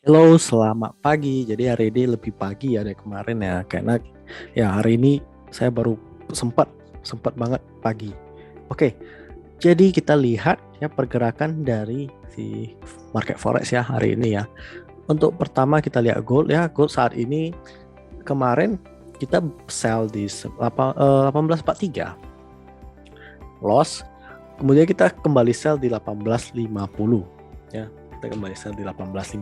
Halo, selamat pagi. Jadi hari ini lebih pagi ya dari kemarin ya, karena ya hari ini saya baru sempat sempat banget pagi. Oke, jadi kita lihat ya pergerakan dari si market forex ya hari ini ya. Untuk pertama kita lihat gold ya, gold saat ini kemarin kita sell di 1843 loss, kemudian kita kembali sell di 1850 ya. Kita kembali sell di 1850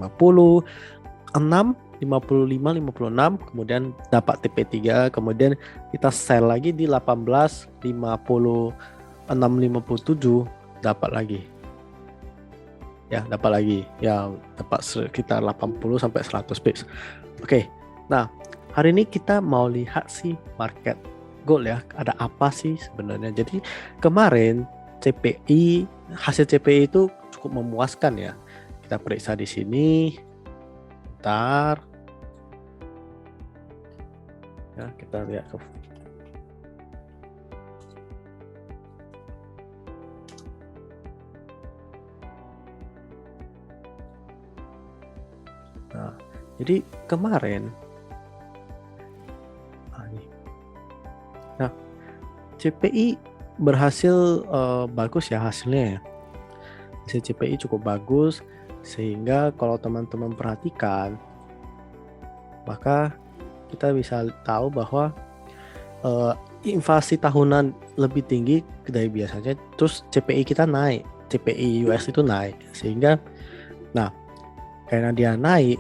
6, 55, 56, kemudian dapat TP3, kemudian kita sell lagi di 18, 56, 57, dapat lagi. Ya, dapat lagi. Ya, dapat sekitar 80 sampai 100 pips. Oke. Nah, hari ini kita mau lihat sih market gold ya, ada apa sih sebenarnya. Jadi, kemarin hasil CPI itu cukup memuaskan ya. Kita periksa di sini. Bentar. Ya, kita lihat ke Nah, jadi kemarin Nah, CPI berhasil bagus ya hasilnya ya. Hasil CPI cukup bagus sehingga kalau teman-teman perhatikan maka kita bisa tahu bahwa inflasi tahunan lebih tinggi dari biasanya, terus CPI kita naik, CPI US itu naik, sehingga nah karena dia naik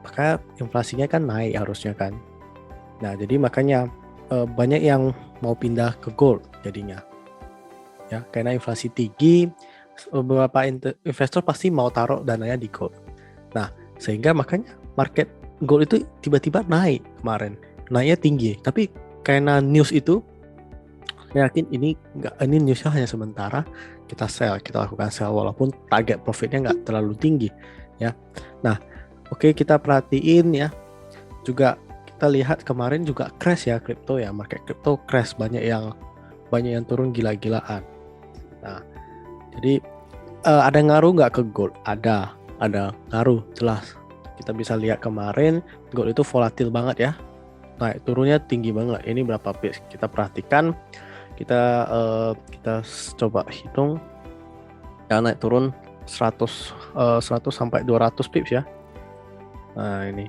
maka inflasinya kan naik harusnya kan. Nah jadi makanya banyak yang mau pindah ke gold jadinya ya, karena inflasi tinggi beberapa investor pasti mau taruh dananya di gold. Nah sehingga makanya market gold itu tiba-tiba naik kemarin, naiknya tinggi, tapi karena news itu saya yakin ini newsnya hanya sementara, kita lakukan sell walaupun target profitnya nggak terlalu tinggi ya. Nah oke, kita perhatiin ya, juga kita lihat kemarin juga crash ya kripto ya, market kripto crash, banyak yang turun gila-gilaan. Nah jadi ada ngaruh nggak ke gold? Ada ngaruh jelas. Kita bisa lihat kemarin gold itu volatil banget ya, naik turunnya tinggi banget. Ini berapa pips? Kita perhatikan, kita coba hitung ya, naik turun 100 sampai 200 pips ya. Nah ini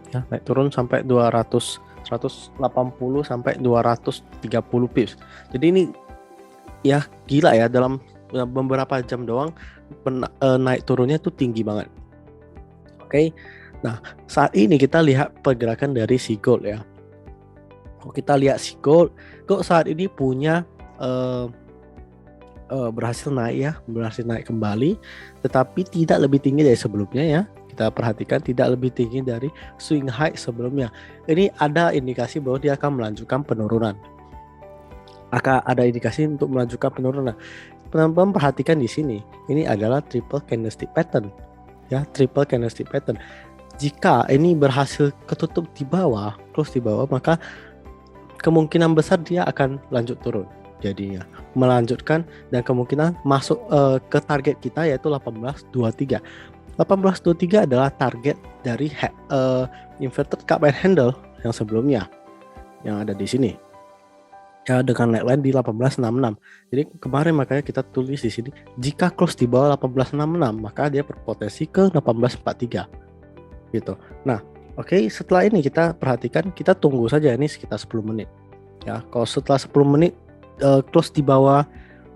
ya, naik turun sampai 200, 180 sampai 230 pips. Jadi ini ya gila ya, dalam beberapa jam doang naik turunnya tuh tinggi banget. Oke. Nah, saat ini kita lihat pergerakan dari si gold ya. Kalau kita lihat si gold saat ini punya berhasil naik kembali, tetapi tidak lebih tinggi dari sebelumnya ya. Kita perhatikan tidak lebih tinggi dari swing high sebelumnya. Ini ada indikasi bahwa dia akan melanjutkan penurunan. Ada indikasi untuk melanjutkan penurunan. Teman-teman perhatikan di sini, ini adalah triple candlestick pattern. Ya, triple candlestick pattern. Jika ini berhasil ketutup di bawah, close di bawah, maka kemungkinan besar dia akan lanjut turun. Jadinya melanjutkan dan kemungkinan masuk ke target kita yaitu 1823. 1823 adalah target dari inverted cup and handle yang sebelumnya yang ada di sini. Ya, dengan neckline di 1866. Jadi kemarin makanya kita tulis di sini, jika close di bawah 1866 maka dia berpotensi ke 1843 gitu. Nah, oke, setelah ini kita perhatikan, kita tunggu saja ini sekitar 10 menit. Ya, kalau setelah 10 menit close di bawah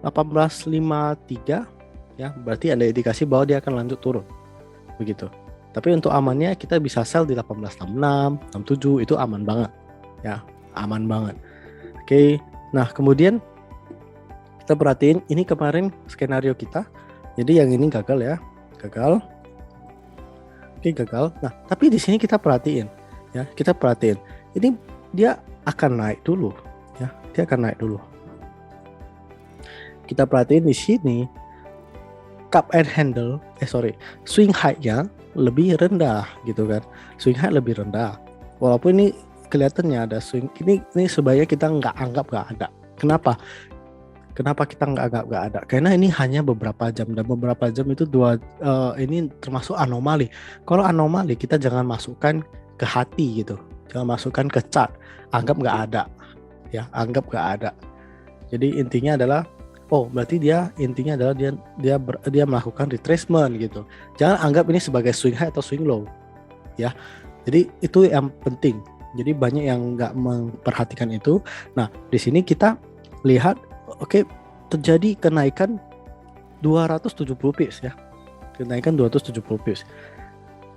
1853 ya, berarti ada indikasi bahwa dia akan lanjut turun. Begitu. Tapi untuk amannya kita bisa sell di 1866, 67, itu aman banget. Ya, aman banget. Oke, nah kemudian kita perhatiin ini kemarin skenario kita. Jadi yang ini gagal ya, gagal. Oke, gagal. Nah, tapi di sini kita perhatiin, ya, ini dia akan naik dulu, ya, dia akan naik dulu. Kita perhatiin di sini cup and handle, swing high-nya lebih rendah gitu kan, swing high lebih rendah. Walaupun ini kelihatannya ada swing, ini sebaiknya kita nggak anggap nggak ada. Kenapa? Kenapa kita nggak ada? Karena ini hanya beberapa jam, dan beberapa jam itu ini termasuk anomali. Kalau anomali kita jangan masukkan ke hati gitu, jangan masukkan ke chat, anggap nggak ada, ya anggap nggak ada. Jadi intinya adalah, oh berarti intinya adalah dia melakukan retracement gitu. Jangan anggap ini sebagai swing high atau swing low, ya. Jadi itu yang penting. Jadi banyak yang nggak memperhatikan itu. Nah di sini kita lihat, oke, terjadi kenaikan 270 pips ya. Kenaikan 270 pips.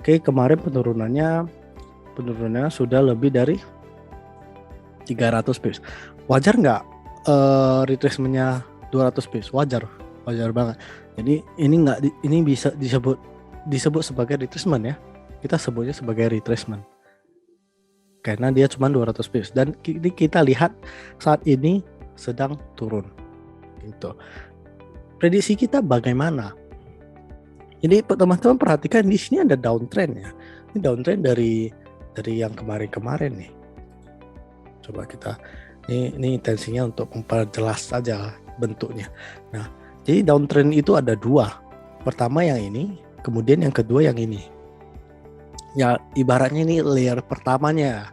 Oke, kemarin penurunannya sudah lebih dari 300 pips. Wajar nggak retracementnya 200 pips? Wajar banget. Jadi ini bisa disebut sebagai retracement ya. Kita sebutnya sebagai retracement. Karena dia cuma 200 pips, dan ini kita lihat saat ini sedang turun. Gitu. Prediksi kita bagaimana? Jadi teman-teman perhatikan di sini ada downtrend ya. Ini downtrend dari yang kemarin nih. Coba kita ini intensinya untuk memperjelas saja bentuknya. Nah, jadi downtrend itu ada dua. Pertama yang ini, kemudian yang kedua yang ini. Ya ibaratnya ini layer pertamanya.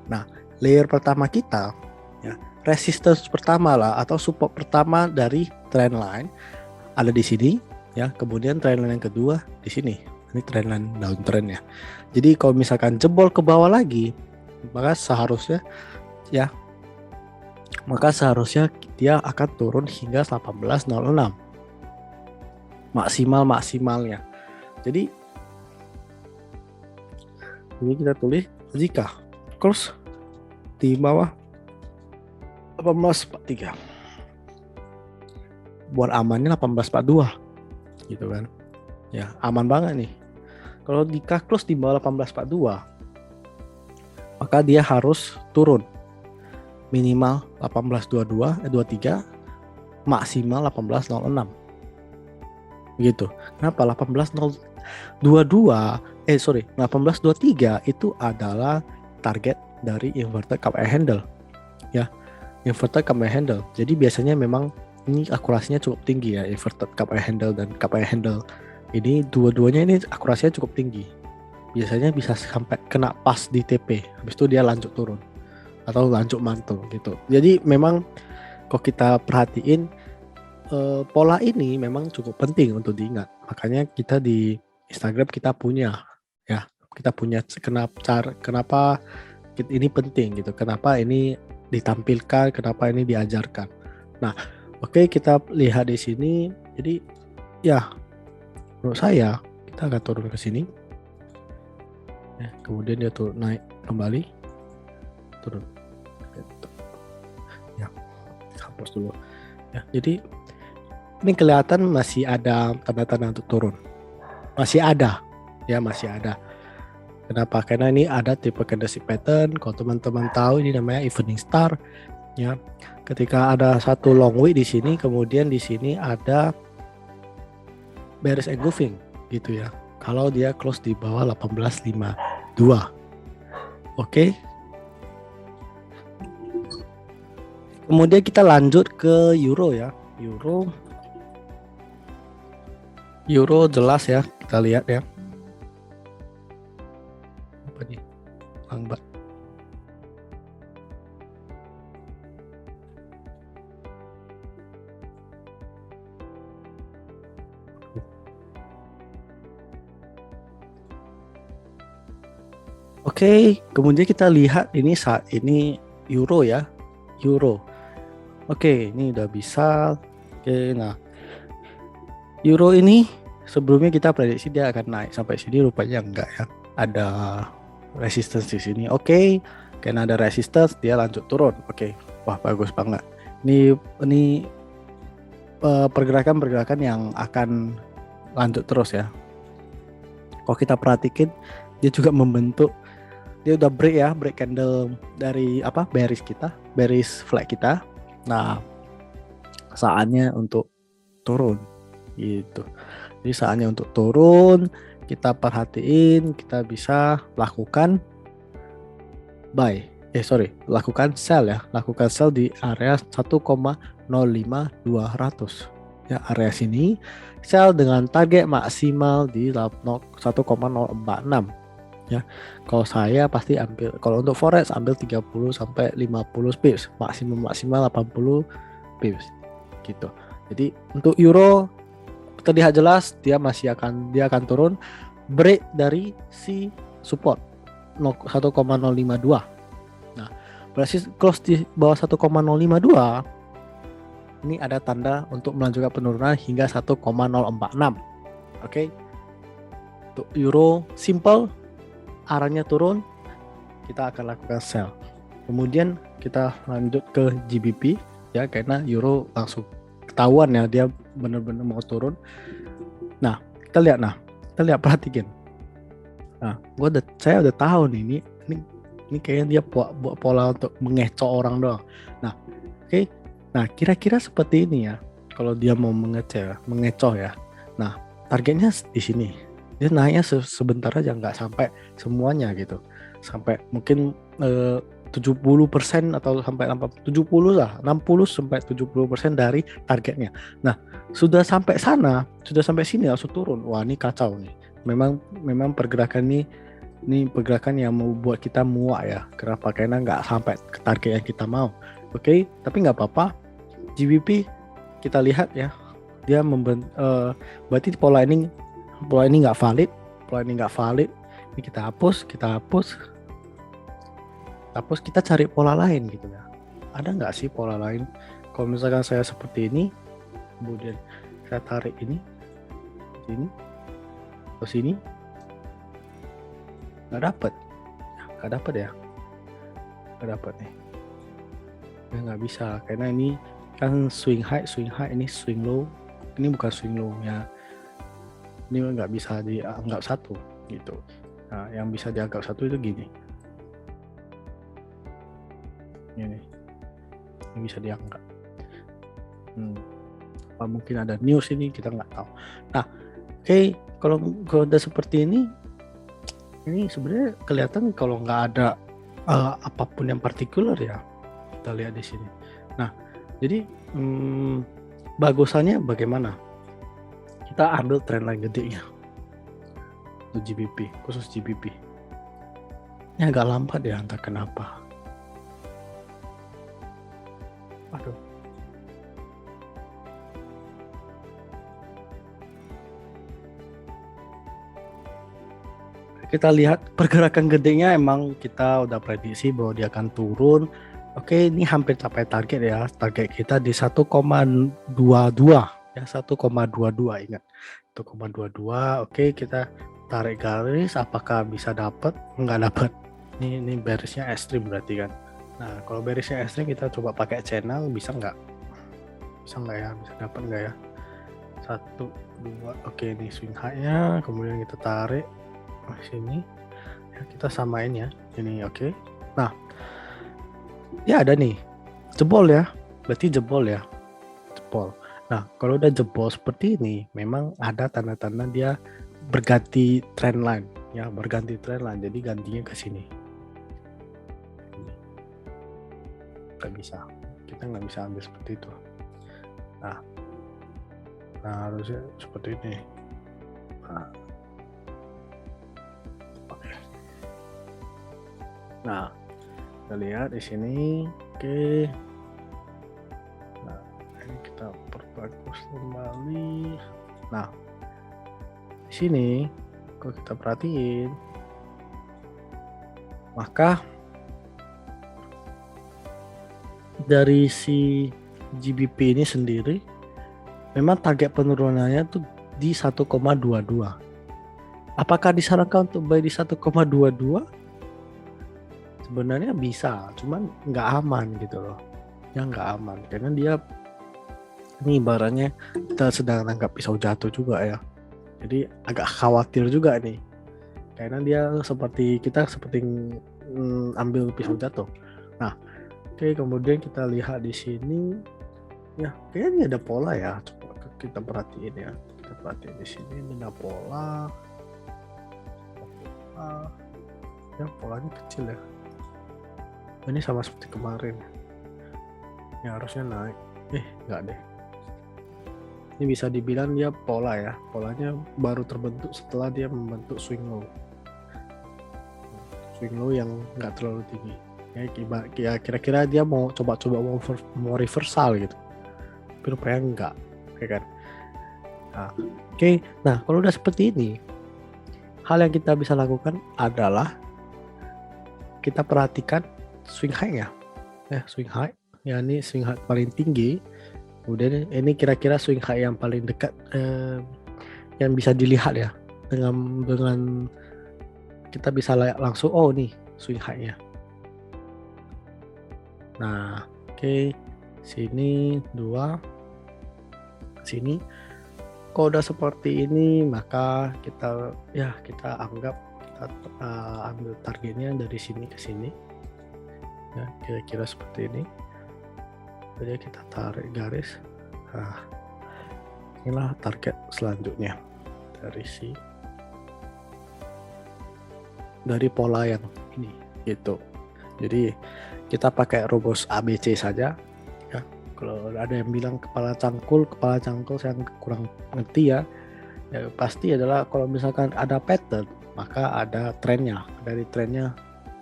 Nah, layer pertama kita ya, resistance pertama lah atau support pertama dari trendline ada di sini ya. Kemudian trendline yang kedua di sini. Ini trendline downtrend ya. Jadi kalau misalkan jebol ke bawah lagi, maka seharusnya dia akan turun hingga 1806 maksimalnya. Jadi ini kita tulis jika close di bawah 1843, buat amannya 1842 gitu kan ya, aman banget nih. Kalau jika close di bawah 1842, maka dia harus turun minimal 1823, maksimal 1806 gitu. Kenapa 1823 itu adalah target dari inverted cup and handle ya, inverted cup and handle. Jadi biasanya memang ini akurasinya cukup tinggi ya, inverted cup and handle dan cup and handle ini dua-duanya ini akurasinya cukup tinggi. Biasanya bisa sampai kena pas di TP, habis itu dia lanjut turun atau lanjut mantul gitu. Jadi memang kalau kita perhatiin pola ini memang cukup penting untuk diingat. Makanya kita di Instagram kita punya kenapa ini penting gitu, kenapa ini ditampilkan, kenapa ini diajarkan. Nah, oke, kita lihat di sini. Jadi ya menurut saya kita akan turun ke sini ya, kemudian dia turun, naik kembali, turun gitu. Ya, hapus dulu ya. Jadi ini kelihatan masih ada tanda-tanda untuk turun, masih ada. Kenapa? Karena ini ada tipe candlestick pattern. Kalau teman-teman tahu, ini namanya evening star ya. Ketika ada satu long wick di sini, kemudian di sini ada bearish engulfing gitu ya. Kalau dia close di bawah 1852. Oke. Kemudian kita lanjut ke euro ya. Euro jelas ya, kita lihat ya. Apa nih? Lambat. Oke, kemudian kita lihat ini saat ini euro ya. Oke, ini udah bisa. Oke, nah euro ini sebelumnya kita prediksi dia akan naik sampai sini, rupanya enggak ya. Ada resistance di sini. Oke, karena ada resistance dia lanjut turun. Oke, wah bagus banget. Ini pergerakan yang akan lanjut terus ya. Kalau kita perhatikan, dia juga membentuk, dia udah break candle dari bearish flag kita. Nah, saatnya untuk turun gitu. Jadi saatnya untuk turun, kita perhatiin, kita bisa lakukan buy lakukan sell ya, lakukan sell di area 1,05200 ya, area sini sell dengan target maksimal di 1,046 ya. Kalau saya pasti ambil, kalau untuk forex ambil 30 sampai 50 pips, maksimal 80 pips gitu. Jadi untuk euro terlihat jelas dia akan turun, break dari si support 1,052. Nah, berarti close di bawah 1,052 ini ada tanda untuk melanjutkan penurunan hingga 1,046. Oke. Untuk euro simple arahnya turun, kita akan lakukan sell. Kemudian kita lanjut ke GBP ya, karena euro langsung ketahuan ya dia benar-benar mau turun. Nah, kita lihat perhatikan. Nah, saya udah tahu nih ini kayaknya dia buat pola untuk mengecoh orang doang. Nah, oke. Nah, kira-kira seperti ini ya. Kalau dia mau mengecoh ya. Nah, targetnya di sini. Dia naiknya sebentar aja, nggak sampai semuanya gitu. Sampai mungkin 70% atau sampai 70 lah, 60 sampai 70% dari targetnya. Nah, sudah sampai sini langsung turun. Wah, ini kacau nih. Memang pergerakan ini pergerakan yang mau buat kita muak ya. Kenapa? Karena nggak sampai ke target yang kita mau. Oke, tapi nggak apa-apa. GBP kita lihat ya, dia berarti pola ini nggak valid. Ini kita hapus, kita cari pola lain gitu ya. Ada nggak sih pola lain? Kalau misalkan saya seperti ini, kemudian saya tarik ini ke sini, nggak dapat ya, nih ya, nggak bisa karena ini kan swing high, ini swing low, ini bukan swing low ya, ini nggak bisa dianggap satu gitu. Nah, yang bisa dianggap satu itu gini, ini bisa dianggap. Apa mungkin ada news ini, kita nggak tahu. Nah, oke, kalau udah seperti ini sebenarnya kelihatan kalau nggak ada apapun yang partikular ya, kita lihat di sini. Nah, jadi bagusannya bagaimana? Kita ambil trendline gedenya untuk GBP, khusus GBP. Ini agak lambat ya, entah kenapa. Aduh. Kita lihat pergerakan gedenya, emang kita udah prediksi bahwa dia akan turun. Oke, ini hampir capai target ya. Target kita di 1,22 ya, 1,22 ingat. 1,22. Oke, kita tarik garis, apakah bisa dapat? Enggak dapat. Ini bearishnya ekstrim berarti kan. Nah, kalau bearishnya ekstrim kita coba pakai channel, bisa nggak? Bisa nggak ya? Bisa dapat nggak ya? 1, 2. Oke, ini swing high-nya, kemudian kita tarik sini ya, kita samain ya ini. Oke. Nah, ya ada nih jebol ya, berarti jebol. Nah, kalau udah jebol seperti ini memang ada tanda-tanda dia berganti trendline ya, jadi gantinya ke sini. Kita nggak bisa ambil seperti itu. Nah harusnya seperti ini. Nah, kita lihat di sini. Oke. Nah, ini kita perbagus kembali. Nah, di sini kalau kita perhatiin, maka dari si GBP ini sendiri memang target penurunannya tuh di 1,22. Apakah disarankan untuk buy di 1,22? Sebenarnya bisa, cuman nggak aman gitu loh. Ya nggak aman, karena dia ini ibaratnya kita sedang tangkap pisau jatuh juga ya. Jadi agak khawatir juga nih, karena dia seperti ambil pisau jatuh. Nah, oke, kemudian kita lihat di sini, ya kayaknya ada pola ya. Coba kita perhatiin ya. Kita perhatiin di sini, ini ada pola. Ya polanya kecil ya. Ini sama seperti kemarin. Ya harusnya naik. Nggak deh. Ini bisa dibilang dia pola ya. Polanya baru terbentuk setelah dia membentuk swing low. Swing low yang nggak terlalu tinggi. Ya kira-kira dia mau coba-coba mau reversal gitu. Tapi rupanya enggak, ya kan? Nah, oke. Nah, kalau udah seperti ini, hal yang kita bisa lakukan adalah kita perhatikan swing high-nya. Swing high. Ya, ini swing high paling tinggi. Kemudian ini kira-kira swing high yang paling dekat yang bisa dilihat ya. Dengan kita bisa langsung nih swing high-nya. Nah, oke. Sini 2. Sini. Kalau udah seperti ini, maka kita anggap kita ambil targetnya dari sini ke sini. Ya, kira-kira seperti ini. Jadi kita tarik garis. Nah, inilah target selanjutnya dari pola yang ini gitu. Jadi kita pakai rumus ABC saja ya. Kalau ada yang bilang kepala cangkul saya kurang ngerti ya. Pasti adalah kalau misalkan ada pattern maka ada trennya. Dari trennya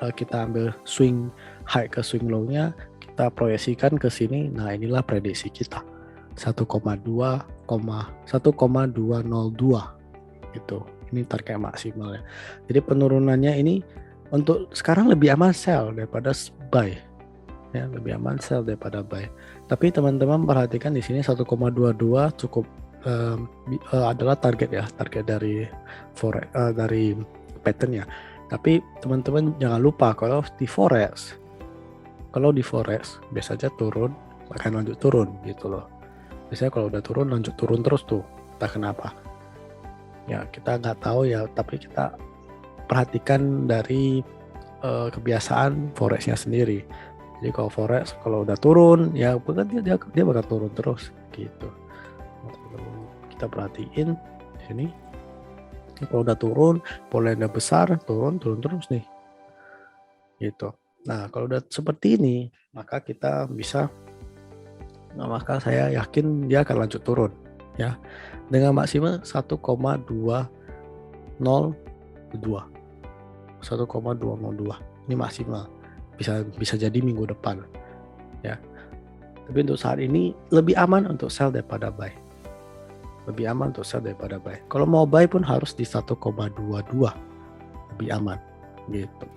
kita ambil swing high ke swing low-nya, kita proyeksikan ke sini. Nah, inilah prediksi kita 1,202 gitu. Ini target maksimal ya. Jadi penurunannya ini untuk sekarang lebih aman sell daripada buy. Ya, lebih aman sell daripada buy. Tapi teman-teman perhatikan di sini 1,22 cukup adalah target ya, target dari dari patternnya. Tapi teman-teman jangan lupa kalau di forex biasanya turun akan lanjut turun gitu loh. Biasanya kalau udah turun lanjut turun terus tuh, entah kenapa. Ya kita nggak tahu ya, tapi kita perhatikan dari kebiasaan forexnya sendiri. Jadi kalau forex kalau udah turun ya bukan dia bakal turun terus gitu. Kita perhatiin di sini. Kalau udah turun, polanya besar, turun terus nih. Gitu. Nah, kalau udah seperti ini, maka kita bisa maka saya yakin dia akan lanjut turun ya. Dengan maksimal 1,202. 1,202. Ini maksimal. Bisa jadi minggu depan ya. Tapi untuk saat ini lebih aman untuk sell daripada buy. Kalau mau buy pun harus di 1,22. Lebih aman gitu.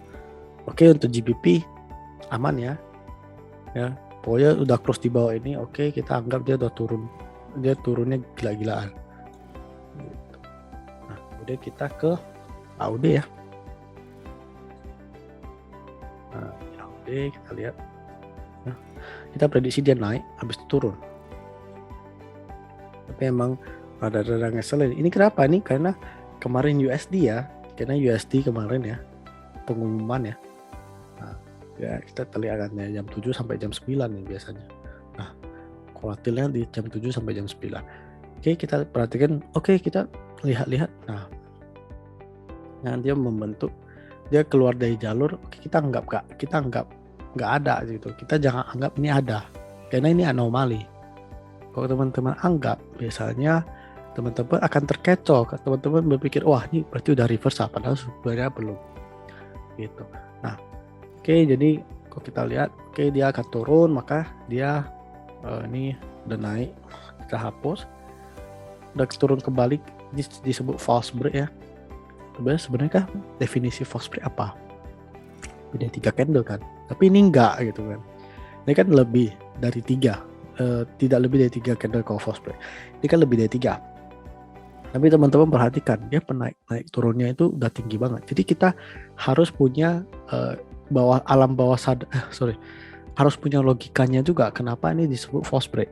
Oke, untuk GBP aman ya. Ya, pokoknya udah cross di bawah ini, oke, kita anggap dia udah turun. Dia turunnya gila-gilaan. Gitu. Nah, kemudian kita ke AUD ya. Nah, AUD kita lihat. Nah, kita prediksi dia naik, habis itu turun. Tapi emang rada-rada ngeselin. Ini kenapa nih? Karena kemarin USD ya. Karena USD kemarin ya pengumuman ya. Nah, ya kita terlihatnya jam 7 sampai jam 9 nih biasanya. Nah, volatilnya di jam 7 sampai jam 9. Oke, kita perhatikan. Oke, kita lihat-lihat. Nah, dia membentuk, dia keluar dari jalur. Oke, kita anggap nggak ada gitu. Kita jangan anggap ini ada. Karena ini anomali. Kalau teman-teman anggap, biasanya teman-teman akan terkecoh. Teman-teman berpikir, wah ini berarti udah reversal, padahal sebenarnya belum. Gitu. Nah, oke, jadi kalau kita lihat, oke dia akan turun, maka dia ini udah naik, kita hapus, udah turun kembali, ini disebut false break ya. Sebenarnya kan definisi false break apa? Beda 3 candle kan, tapi ini enggak gitu kan. Ini kan lebih dari 3. Tidak lebih dari 3 candle kalau false break. Ini kan lebih dari 3. Tapi teman-teman perhatikan, dia naik turunnya itu udah tinggi banget. Jadi kita harus punya harus punya logikanya juga. Kenapa ini disebut false break?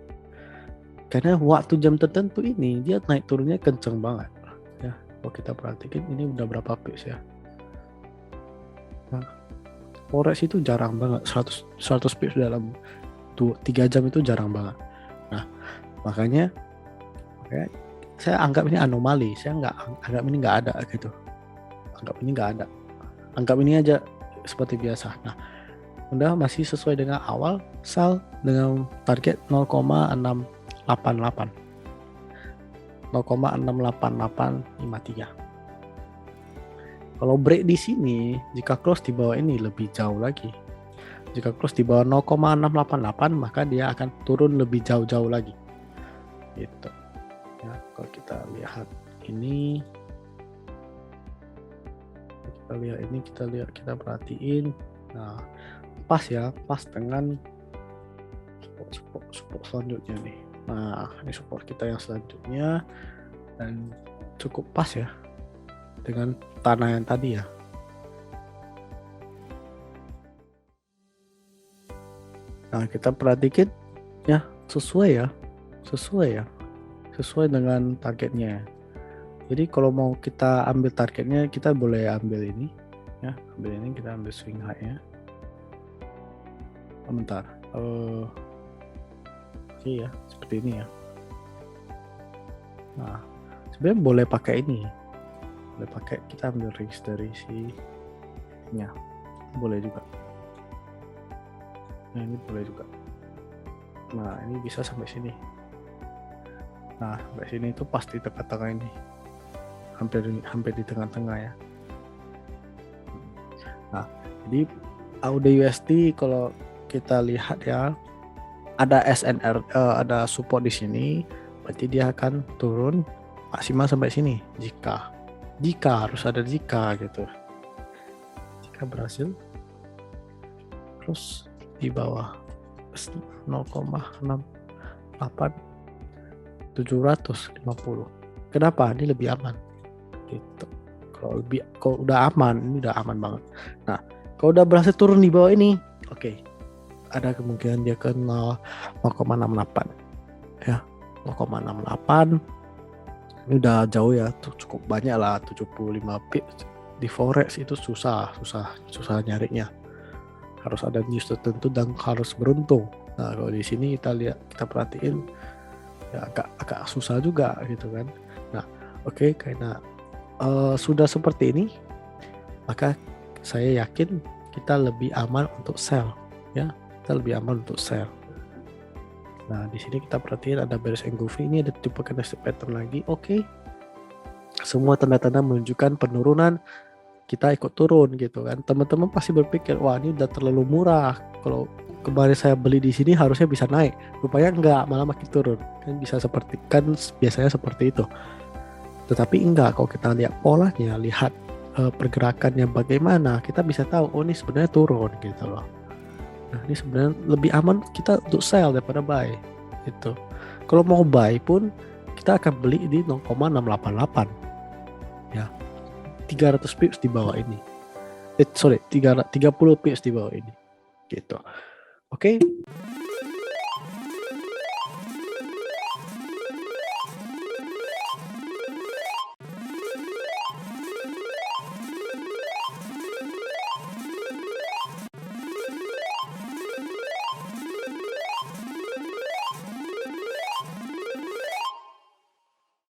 Karena waktu jam tertentu ini dia naik turunnya kenceng banget. Ya, kalau kita perhatikan ini udah berapa pips ya? Nah, forex itu jarang banget 100 pips dalam 3 jam itu jarang banget. Nah, makanya saya anggap ini anomali. Saya anggap ini nggak ada gitu. Anggap ini aja seperti biasa. Nah, udah masih sesuai dengan awal sell dengan target 0,688 0,68853. Kalau break di sini, jika close di bawah ini lebih jauh lagi. Jika close di bawah 0,688 maka dia akan turun lebih jauh-jauh lagi. Gitu. Ya, kalau kita lihat ini, kita perhatiin. Nah, pas ya, pas dengan support selanjutnya nih. Nah, ini support kita yang selanjutnya dan cukup pas ya dengan tanah yang tadi ya. Nah, kita perhatikan ya, sesuai dengan targetnya. Jadi kalau mau kita ambil targetnya, kita boleh ambil ini ya, kita ambil swing high-nya. Bentar. Oke ya, seperti ini ya. Nah, sebenarnya boleh pakai ini. Kita ambil range dari si-nya. Boleh juga. Nah, ini boleh juga. Nah, ini bisa sampai sini. Nah, sampai sini itu pas di tengah-tengah ini. Hampir di tengah-tengah ya. Nah, jadi AUD/USD kalau kita lihat ya, ada SNR, ada support di sini, berarti dia akan turun maksimal sampai sini. Jika harus ada jika gitu. Jika berhasil, terus di bawah 0,68750. Kenapa? Ini lebih aman. Gitu. Kalau udah aman, ini udah aman banget. Nah, kalau udah berhasil turun di bawah ini, oke. Ada kemungkinan dia ke 0,68 ya, 0,68. Ini udah jauh ya, cukup banyak lah, 75 pips. Di forex itu susah nyarinya. Harus ada news tertentu dan harus beruntung. Nah, kalau di sini kita perhatiin ya agak susah juga gitu kan. Nah, oke, karena sudah seperti ini, maka saya yakin kita lebih aman untuk sell ya. Kita lebih aman untuk sell. Nah, di sini kita perhatiin ada bearish engulfing, ini ada tipe candlestick pattern lagi. Oke. Semua tanda-tanda menunjukkan penurunan, kita ikut turun gitu kan. Teman-teman pasti berpikir, wah ini udah terlalu murah. Kalau kemarin saya beli di sini harusnya bisa naik. Rupanya enggak, malah makin turun. Biasanya seperti itu. Tetapi enggak, kalau kita lihat polanya, lihat pergerakannya bagaimana, kita bisa tahu, oh ini sebenarnya turun gitu loh. Nah, ini sebenarnya lebih aman kita untuk sell daripada buy gitu. Kalau mau buy pun kita akan beli di 0,688 ya, 300 pips di bawah ini. 30 pips di bawah ini gitu. Oke.